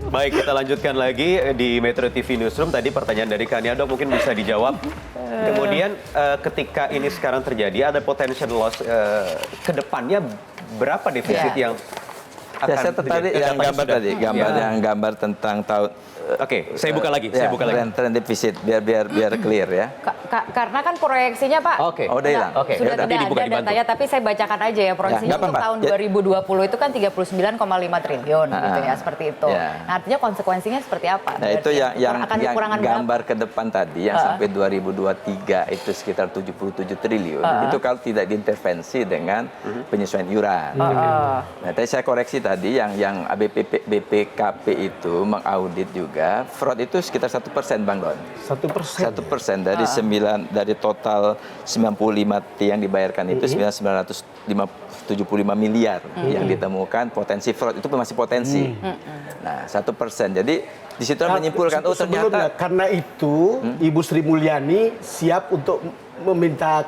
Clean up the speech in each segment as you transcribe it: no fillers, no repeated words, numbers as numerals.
Baik, kita lanjutkan lagi di Metro TV Newsroom. Tadi pertanyaan dari Kaniado mungkin bisa dijawab. Kemudian ketika ini sekarang terjadi, ada potential loss ke depannya berapa defisit yang akan saya tertarik yang gambar tadi, yang gambar tentang tahun. Oke, saya buka lagi. Saya buka lagi. Tren defisit biar clear ya. Karena kan proyeksinya Pak. Oke. Oh, udah hilang. Oke, Sudah nanti tidak dibuka, ada dibantu. datanya, tapi saya bacakan aja ya. Proyeksinya Ya, untuk tahun 2020 itu kan 39,5 triliun gitu ya, seperti itu. Ya. Nah, artinya konsekuensinya seperti apa? Nah, itu yang akan kekurangan gambar ke depan tadi yang sampai 2023 itu sekitar 77 triliun. Itu kalau tidak diintervensi dengan penyesuaian iuran. Nah, tadi saya koreksi tadi yang BPKP itu mengaudit juga fraud itu sekitar 1% Bang Don. 1%. 1% dari total 95 T yang dibayarkan itu 975 miliar yang ditemukan potensi fraud itu masih potensi. Nah, 1%. Jadi di situ menyimpulkan Sebelumnya, ternyata karena itu Ibu Sri Mulyani siap untuk meminta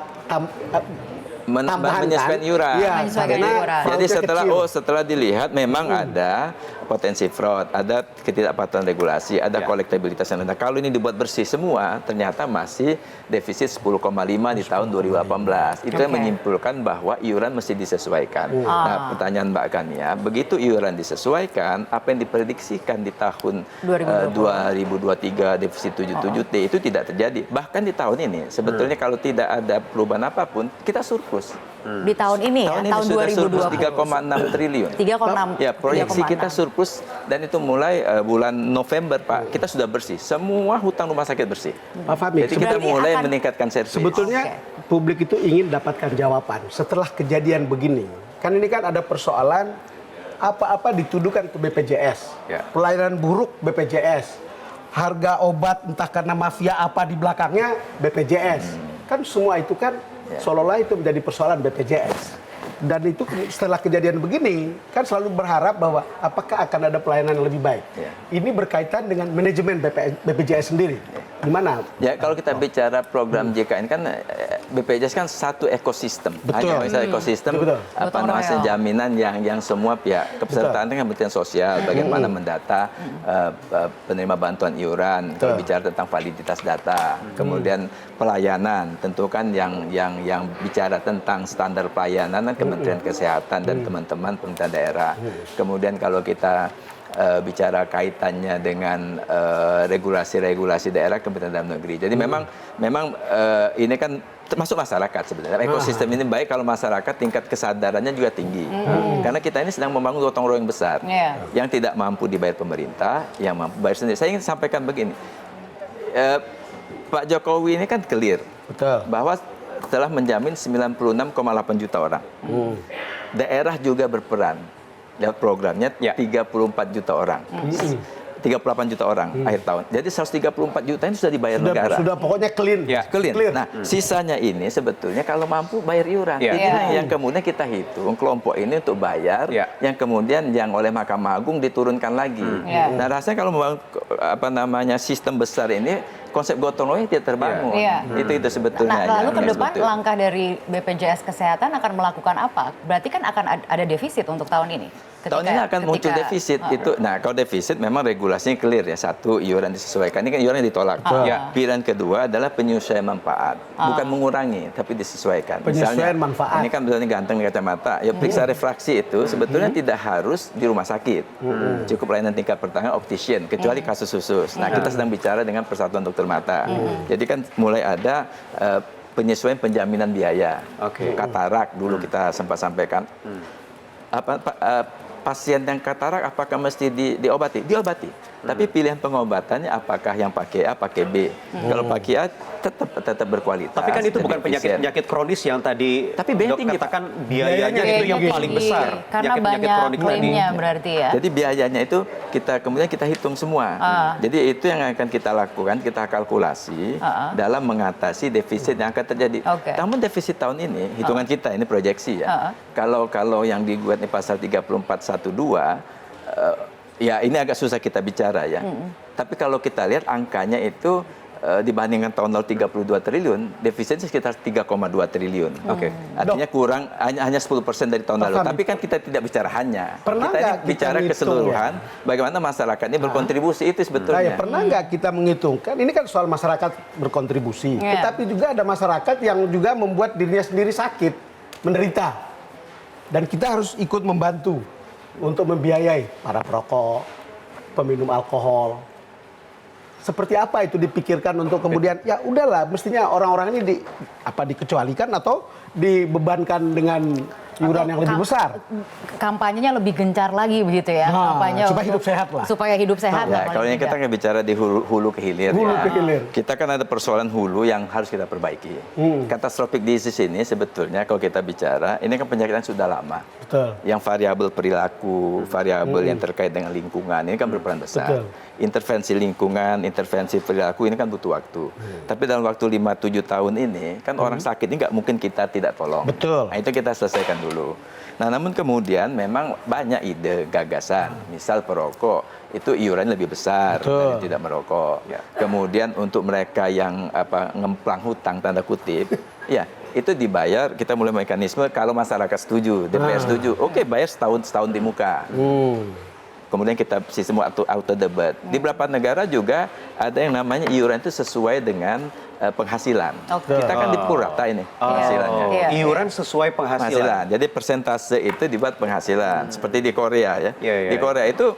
tambahan menyesuaikan iuran. Iya, Menyesuaikan karena iuran. Jadi fraudnya setelah dilihat memang ada potensi fraud, ada ketidakpatuhan regulasi, ada kolektabilitas yang rendah. Kalau ini dibuat bersih semua, ternyata masih defisit 10,5 di tahun 2018. Itu yang menyimpulkan bahwa iuran mesti disesuaikan. Nah, pertanyaan Mbak Kania, begitu iuran disesuaikan, apa yang diprediksikan di tahun 2023 defisit 77T itu tidak terjadi. Bahkan di tahun ini, sebetulnya kalau tidak ada perubahan apapun, kita surplus. Di tahun ini ya, tahun sudah 2020. 3,6 triliun. 3,6. Ya, proyeksi kita surplus dan itu mulai bulan November, Pak. Kita sudah bersih. Semua hutang rumah sakit bersih. Pak Fahmi, Jadi kita Berarti mulai akan- meningkatkan servis. sebetulnya publik itu ingin dapatkan jawaban setelah kejadian begini. Kan ini kan ada persoalan apa-apa dituduhkan ke BPJS. Ya. Pelayanan buruk BPJS. Harga obat entah karena mafia apa di belakangnya BPJS. Kan semua itu kan seolah-olah itu menjadi persoalan BPJS. Dan itu setelah kejadian begini, kan selalu berharap bahwa apakah akan ada pelayanan yang lebih baik. Ini berkaitan dengan manajemen BPJS sendiri. Gimana? Ya, kalau kita bicara program JKN kan BPJS kan satu ekosistem. Betul. Hanya misalnya ekosistem Betul. apa Gotong namanya royong. jaminan yang semua pihak kepesertaan dengan kementerian sosial, bagaimana mendata penerima bantuan iuran, kalau bicara tentang validitas data, kemudian pelayanan, tentu kan yang bicara tentang standar pelayanan kan Kementerian Kesehatan dan teman-teman pemerintah daerah. Kemudian kalau kita bicara kaitannya dengan regulasi-regulasi daerah Kementerian Dalam Negeri. Jadi memang ini kan termasuk masyarakat sebenarnya. Ekosistem ini baik kalau masyarakat tingkat kesadarannya juga tinggi. Karena kita ini sedang membangun gotong royong besar. Yang tidak mampu dibayar pemerintah, yang mampu bayar sendiri. Saya ingin sampaikan begini. Pak Jokowi ini kan clear Betul. bahwa telah menjamin 96,8 juta orang. Daerah juga berperan. Dan programnya 34 juta orang. 38 juta orang akhir tahun. Jadi 134 juta ini sudah dibayar negara. Sudah pokoknya clean. Ya. Clear. Nah, sisanya ini sebetulnya kalau mampu bayar iuran. Ya. Ini yang kemudian kita hitung kelompok ini untuk bayar, yang kemudian yang oleh Mahkamah Agung diturunkan lagi. Nah, rasanya kalau membangun sistem besar ini, konsep gotong royong tidak terbangun. Itu sebetulnya. Nah, lalu ke yang depan sebetulnya. langkah dari BPJS Kesehatan akan melakukan apa? Berarti kan akan ada defisit untuk tahun ini. Tahun ini akan muncul defisit itu. Nah, kalau defisit memang regulasinya clear ya. Satu, iuran disesuaikan. Ini kan iuran ditolak. Pilihan kedua adalah penyesuaian manfaat. Bukan mengurangi, tapi disesuaikan. Penyesuaian Misalnya, manfaat. ini kan misalnya ganteng di kacamata. Ya, periksa refraksi itu sebetulnya tidak harus di rumah sakit. Cukup layanan tingkat pertama optician, kecuali kasus khusus. Nah, kita sedang bicara dengan Persatuan Dokter Mata. Jadi kan mulai ada penyesuaian penjaminan biaya. Katarak dulu kita sempat sampaikan. Pasien yang katarak apakah mesti diobati? Diobati. Tapi pilihan pengobatannya apakah yang pakai A, pakai B. Kalau pakai A tetap berkualitas. Tapi kan itu dan bukan efisien. penyakit kronis yang tadi Tapi biaya dok tinggi, Pak. katakan biayanya itu yang paling besar. Karena banyak klaimnya berarti ya. Jadi biayanya itu kemudian kita hitung semua. Jadi itu yang akan kita lakukan, kita kalkulasi dalam mengatasi defisit yang akan terjadi. Namun defisit tahun ini, hitungan kita ini proyeksi ya. Kalau yang dibuat di pasal 3412 ya ini agak susah kita bicara ya. Tapi kalau kita lihat angkanya itu dibandingkan tahun lalu 32 triliun, defisitnya sekitar 3,2 triliun. Oke. Artinya kurang hanya 10% dari tahun lalu. Tapi kan kita tidak bicara hanya. Pernah Kita ini nggak kita bicara ngitung, keseluruhan bagaimana masyarakat ini berkontribusi itu Nah, ya, sebetulnya. pernah nggak kita menghitungkan, ini kan soal masyarakat berkontribusi, Iya. tetapi juga ada masyarakat yang juga membuat dirinya sendiri sakit, menderita. Dan kita harus ikut membantu untuk membiayai para perokok, peminum alkohol. Seperti apa itu dipikirkan untuk kemudian, ya udahlah, mestinya orang-orang ini dikecualikan atau dibebankan dengan iuran yang lebih besar. Kampanyenya lebih gencar lagi begitu ya. Nah, Kampanye supaya hidup untuk- sehat lah. Supaya hidup sehat lah Ya, paling kalau yang kita tidak. nggak bicara di hulu ke hilir, Hulu ya. ke hilir. Kita kan ada persoalan hulu yang harus kita perbaiki. Catastrophic disease ini sebetulnya kalau kita bicara, ini kan penyakit yang sudah lama. Betul. Yang variabel perilaku, variabel yang terkait dengan lingkungan, ini kan berperan besar. Betul. Intervensi lingkungan, intervensi perilaku ini kan butuh waktu. Tapi dalam waktu 5-7 tahun ini, kan orang sakit ini nggak mungkin kita tidak tolong. Betul. Nah, itu kita selesaikan dulu. Nah, namun kemudian memang banyak ide, gagasan. Misal perokok, itu iuran lebih besar Betul. dari yang tidak merokok. Kemudian untuk mereka yang ngemplang hutang, tanda kutip, ya itu dibayar, kita mulai mekanisme kalau masyarakat setuju, DPR setuju, oke bayar setahun di muka. Kemudian kita sistem auto debat. Di beberapa negara juga ada yang namanya iuran itu sesuai dengan penghasilan. Oke. Kita kan dipukul rata ini penghasilannya. Iya. Iuran sesuai penghasilan. Penghasilan. Jadi persentase itu dibuat penghasilan. Seperti di Korea ya. Iya, iya. Di Korea itu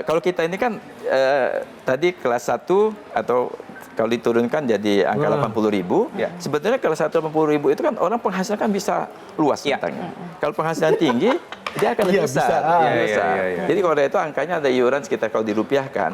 kalau kita ini kan tadi kelas 1 atau kalau diturunkan jadi angka 80.000, Ya. sebetulnya kelas 1 80.000 itu kan orang penghasilan kan bisa luas Ya. tentangnya. Kalau penghasilan tinggi dia akan lebih Iya, bisa. besar. Ah, lebih iya, besar. iya, iya. Jadi Korea itu angkanya ada iuran sekitar kalau dirupiahkan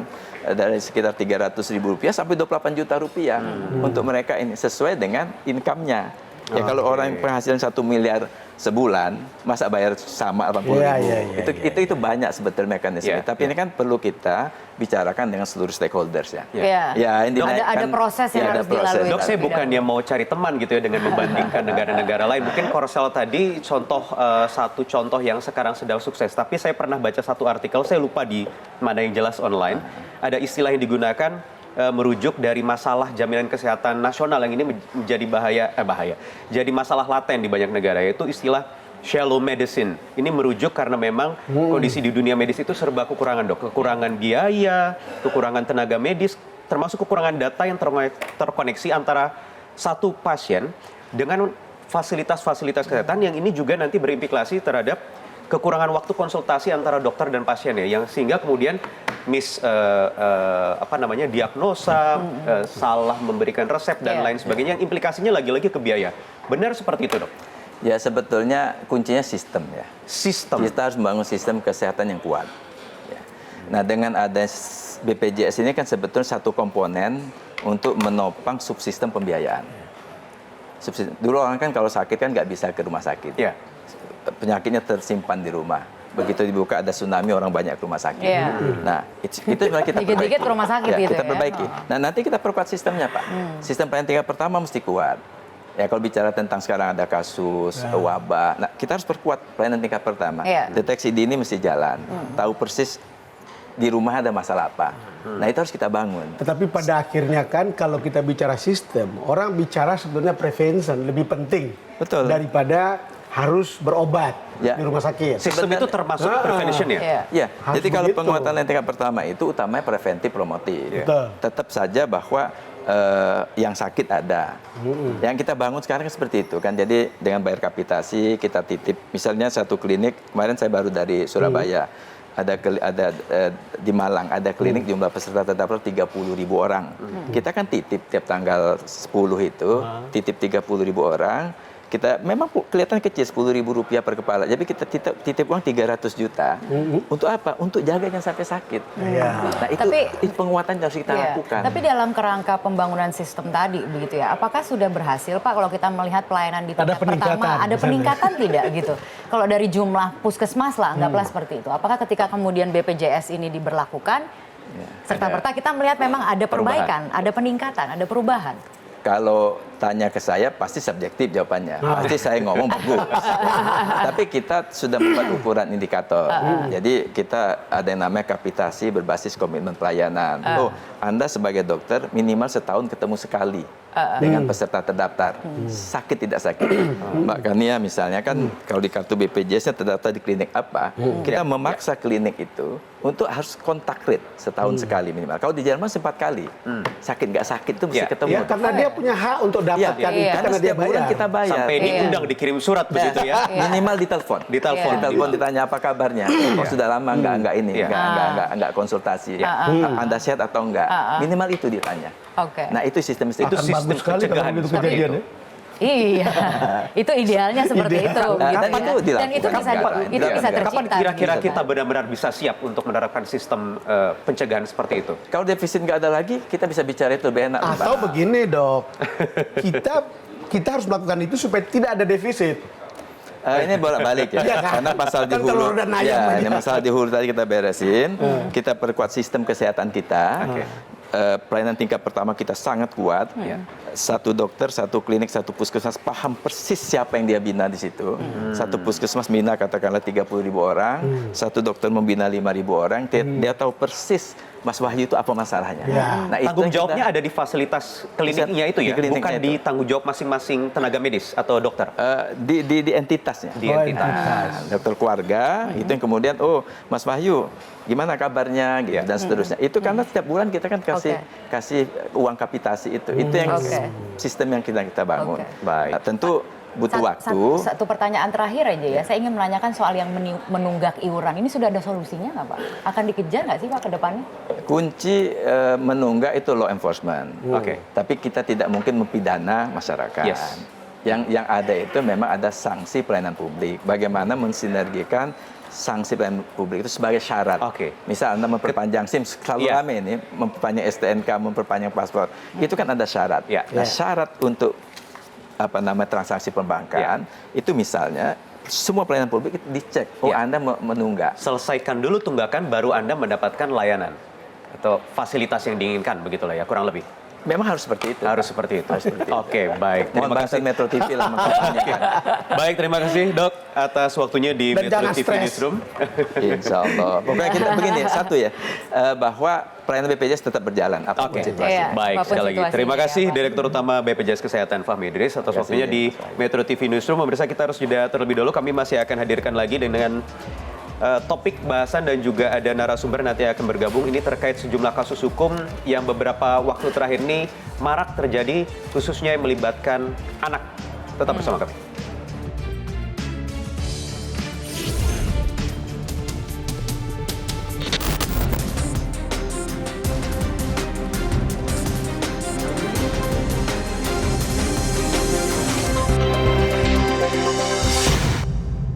dari sekitar 300.000 rupiah sampai 28 juta rupiah untuk mereka ini sesuai dengan income-nya. Ya kalau orang yang penghasilan 1 miliar sebulan, masa bayar sama 80.000? Iya, Itu banyak sebetulnya mekanisme. Iya, Tapi ini kan perlu kita bicarakan dengan seluruh stakeholders ya. Iya. Ya, ini Ada proses yang harus dilalui. Dok, saya bukannya mau cari teman gitu ya dengan membandingkan negara-negara lain. Mungkin Korsel tadi satu contoh yang sekarang sedang sukses. Tapi saya pernah baca satu artikel, saya lupa di mana yang jelas online. Ada istilah yang digunakan merujuk dari masalah jaminan kesehatan nasional yang ini menjadi bahaya. Jadi masalah laten di banyak negara, yaitu istilah shallow medicine. Ini merujuk karena memang kondisi di dunia medis itu serba kekurangan, Dok. Kekurangan biaya, kekurangan tenaga medis, termasuk kekurangan data yang terkoneksi antara satu pasien dengan fasilitas-fasilitas kesehatan yang ini juga nanti berimplikasi terhadap kekurangan waktu konsultasi antara dokter dan pasien ya, yang sehingga kemudian diagnosa, salah memberikan resep dan lain sebagainya, yang implikasinya lagi-lagi ke biaya. Benar seperti itu, Dok? Ya sebetulnya kuncinya sistem ya. Sistem. Kita harus membangun sistem kesehatan yang kuat. Ya. Nah dengan ada BPJS ini kan sebetulnya satu komponen untuk menopang subsistem pembiayaan. Dulu orang kan kalau sakit kan nggak bisa ke rumah sakit. Ya. Penyakitnya tersimpan di rumah. Begitu dibuka ada tsunami orang banyak ke rumah sakit. Iya. Nah itu sebenarnya kita Dikit-dikit perbaiki. rumah sakit Ya, gitu kita ya. perbaiki. Nah nanti kita perkuat sistemnya Pak. Sistem pelayanan tingkat pertama mesti kuat. Ya kalau bicara tentang sekarang ada kasus wabah, nah kita harus perkuat pelayanan tingkat pertama. Iya. Deteksi dini mesti jalan, tahu persis di rumah ada masalah apa. Nah itu harus kita bangun. Tetapi pada akhirnya kan kalau kita bicara sistem, orang bicara sebenarnya prevention lebih penting Betul. daripada harus berobat Ya. di rumah sakit. Sistem itu termasuk prevention ya? Iya. Ya, Harus jadi kalau begitu. penguatan pelayanan tingkat pertama itu utamanya preventif promotif. Betul. Tetap saja bahwa yang sakit ada. Yang kita bangun sekarang kan seperti itu kan. Jadi dengan bayar kapitasi kita titip. Misalnya satu klinik kemarin saya baru dari Surabaya. Ada di Malang ada klinik jumlah peserta terdaftar 30.000 orang. Kita kan titip tiap tanggal 10 itu titip 30.000 orang. Kita memang kelihatan kecil 10.000 rupiah per kepala. Jadi kita titip uang 300 juta. Untuk apa? Untuk jaga jangan sampai sakit. Iya. Nah itu penguatan yang harus kita Iya. lakukan. Tapi dalam kerangka pembangunan sistem tadi begitu ya, apakah sudah berhasil Pak kalau kita melihat pelayanan di Ada tingkat peningkatan, pertama ada misalnya. peningkatan tidak gitu? Kalau dari jumlah puskesmas lah, anggaplah seperti itu. Apakah ketika kemudian BPJS ini diberlakukan, serta-merta kita melihat memang ada perbaikan, ada peningkatan, ada perubahan? Kalau tanya ke saya pasti subjektif jawabannya. Pasti saya ngomong bagus. Tapi kita sudah membuat ukuran indikator. Jadi kita ada yang namanya kapitasi berbasis komitmen pelayanan. Oh, Anda sebagai dokter minimal setahun ketemu sekali dengan peserta terdaftar. Sakit tidak sakit. Mbak Kania misalnya kan kalau di kartu BPJS-nya terdaftar di klinik apa, kita memaksa klinik itu untuk harus kontak rate setahun sekali minimal. Kalau di Jerman 4 kali. Sakit nggak sakit itu mesti ketemu. Ya, karena dia punya hak untuk dapatkan itu, Karena karena dia setiap bulan bayar. kita bayar. Sampai diundang, dikirim surat begitu ya. Minimal ditelepon. Ditelepon. Ditelepon ditanya apa kabarnya. Oh sudah lama enggak ini, enggak konsultasi. Anda sehat atau enggak? Minimal itu ditanya. Oke. Nah, itu sistem Itu Akan sistem bagus sekali pencegahan kalau begitu seperti kejadian itu. ya. Iya, itu idealnya seperti itu. Dan gitu itu ya. dilakukan. Dan itu bisa Kapan? itu bisa Kapan tercipta. Kira-kira gitu kita kan. benar-benar bisa siap untuk menerapkan sistem pencegahan seperti itu? Kalau defisit nggak ada lagi, kita bisa bicara itu lebih enak. Atau begini dok, kita harus melakukan itu supaya tidak ada defisit. Ini bolak-balik ya. Iya kan? Karena pasal di Kan hulu, telur dan ayam aja. ini masalah di hulu tadi kita beresin. Kita perkuat sistem kesehatan kita. Pelayanan tingkat pertama kita sangat kuat. Satu dokter, satu klinik, satu puskesmas paham persis siapa yang dia bina di situ. Satu puskesmas bina katakanlah 30.000 orang, satu dokter membina 5.000 orang. Dia tahu persis Mas Wahyu itu apa masalahnya. Nah, itu Tanggung yang jawabnya kita- ada di fasilitas kliniknya itu Di ya, kliniknya bukan itu. di tanggung jawab masing-masing tenaga medis atau dokter. di entitasnya. Di entitas. Nah, dokter keluarga itu yang kemudian Mas Wahyu gimana kabarnya gitu dan seterusnya. Itu karena setiap bulan kita kan kasih uang kapitasi itu. Itu yang sistem yang kita bangun. Oke. Baik. Nah, tentu butuh waktu. Satu pertanyaan terakhir aja ya. Saya ingin menanyakan soal yang menunggak iuran. Ini sudah ada solusinya nggak Pak? Akan dikejar nggak sih Pak ke depannya? Kunci menunggak itu law enforcement. Oke. Tapi kita tidak mungkin mempidana masyarakat. Yes. Yang ada itu memang ada sanksi pelayanan publik. Bagaimana mensinergikan sanksi pelayanan publik itu sebagai syarat. Oke. Misal Anda memperpanjang SIM, selalu rame ini, memperpanjang STNK, memperpanjang paspor. Itu kan ada syarat. Nah, syarat untuk transaksi perbankan itu misalnya semua pelayanan publik itu dicek. Anda menunggak. Selesaikan dulu tunggakan, baru Anda mendapatkan layanan atau fasilitas yang diinginkan, begitulah ya, kurang lebih. Memang harus seperti itu. Harus seperti itu. Harus seperti itu. Oke, baik. Mohon Terima bantuan kasih. Metro TV lah mempertanyakan. Baik, terima kasih Dok atas waktunya di Dan Metro jangan TV stres. Newsroom. Insya Allah. Pokoknya kita begini, satu ya, bahwa pelayanan BPJS tetap berjalan apapun Oke, situasi. Iya. baik apapun sekali lagi. situasinya Terima ya, kasih Pak. Direktur Utama BPJS Kesehatan Fahmi Idris atas Terima kasih. waktunya di Metro TV Newsroom. Pemirsa, kita harus jeda terlebih dahulu. Kami masih akan hadirkan lagi dengan topik bahasan dan juga ada narasumber nanti akan bergabung. Ini terkait sejumlah kasus hukum yang beberapa waktu terakhir ini marak terjadi, khususnya yang melibatkan anak. Tetap bersama kami.